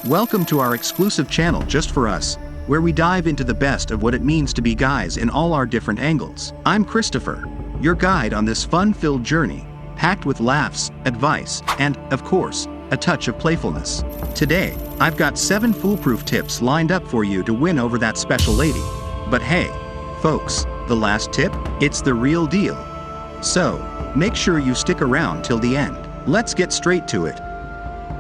Welcome to our exclusive channel just for us, where we dive into the best of what it means to be guys in all our different angles. I'm Christopher, your guide on this fun-filled journey, packed with laughs, advice, and, of course, a touch of playfulness. Today, I've got 7 foolproof tips lined up for you to win over that special lady. But hey, folks, the last tip? It's the real deal. So, make sure you stick around till the end. Let's get straight to it.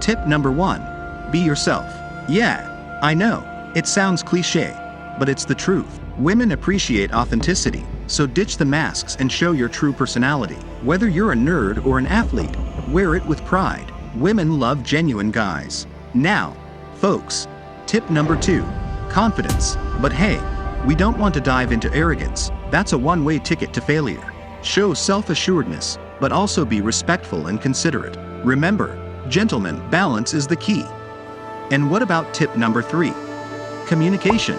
Tip number 1. Be yourself. Yeah, I know, it sounds cliche, but it's the truth. Women appreciate authenticity, so ditch the masks and show your true personality. Whether you're a nerd or an athlete, wear it with pride. Women love genuine guys. Now, folks, tip number 2. Confidence. But hey, we don't want to dive into arrogance. That's a one-way ticket to failure. Show self-assuredness, but also be respectful and considerate. Remember, gentlemen, balance is the key. And what about tip number 3? Communication.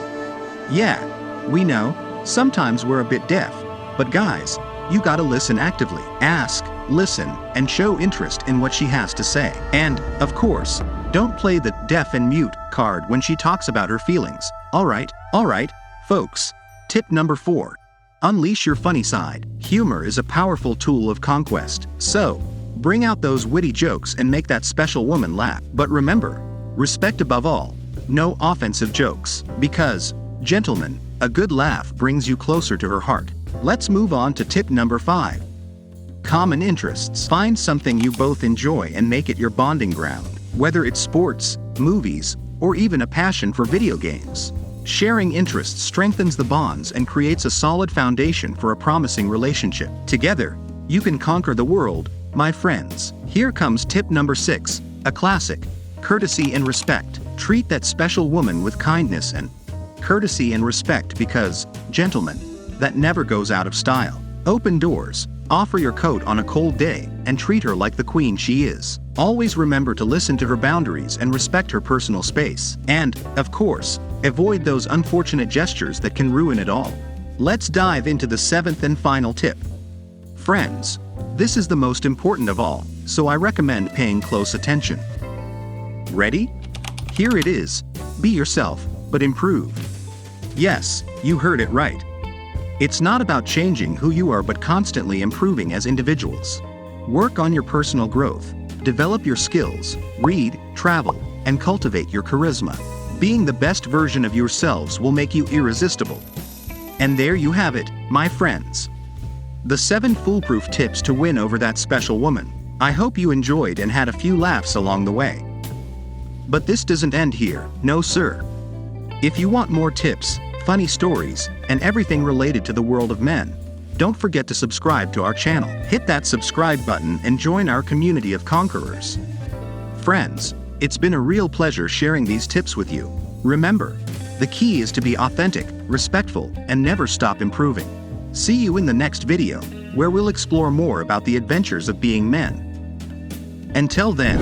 Yeah, we know, sometimes we're a bit deaf, but guys, you gotta listen actively. Ask, listen, and show interest in what she has to say. And, of course, don't play the deaf and mute card when she talks about her feelings. Alright, folks. Tip number 4. Unleash your funny side. Humor is a powerful tool of conquest. So, bring out those witty jokes and make that special woman laugh. But remember, respect above all. No offensive jokes. Because, gentlemen, a good laugh brings you closer to her heart. Let's move on to tip number 5. Common interests. Find something you both enjoy and make it your bonding ground. Whether it's sports, movies, or even a passion for video games. Sharing interests strengthens the bonds and creates a solid foundation for a promising relationship. Together, you can conquer the world, my friends. Here comes tip number 6, a classic: courtesy and respect. Treat that special woman with kindness and courtesy and respect because, gentlemen, that never goes out of style. Open doors, offer your coat on a cold day, and treat her like the queen she is. Always remember to listen to her boundaries and respect her personal space. And, of course, avoid those unfortunate gestures that can ruin it all. Let's dive into the 7th and final tip. Friends, this is the most important of all, so I recommend paying close attention. Ready? Here it is. Be yourself, but improve. Yes, you heard it right. It's not about changing who you are but constantly improving as individuals. Work on your personal growth, develop your skills, read, travel, and cultivate your charisma. Being the best version of yourselves will make you irresistible. And there you have it, my friends. The 7 foolproof tips to win over that special woman. I hope you enjoyed and had a few laughs along the way. But this doesn't end here, no sir. If you want more tips, funny stories, and everything related to the world of men, don't forget to subscribe to our channel. Hit that subscribe button and join our community of conquerors. Friends, it's been a real pleasure sharing these tips with you. Remember, the key is to be authentic, respectful, and never stop improving. See you in the next video, where we'll explore more about the adventures of being men. Until then,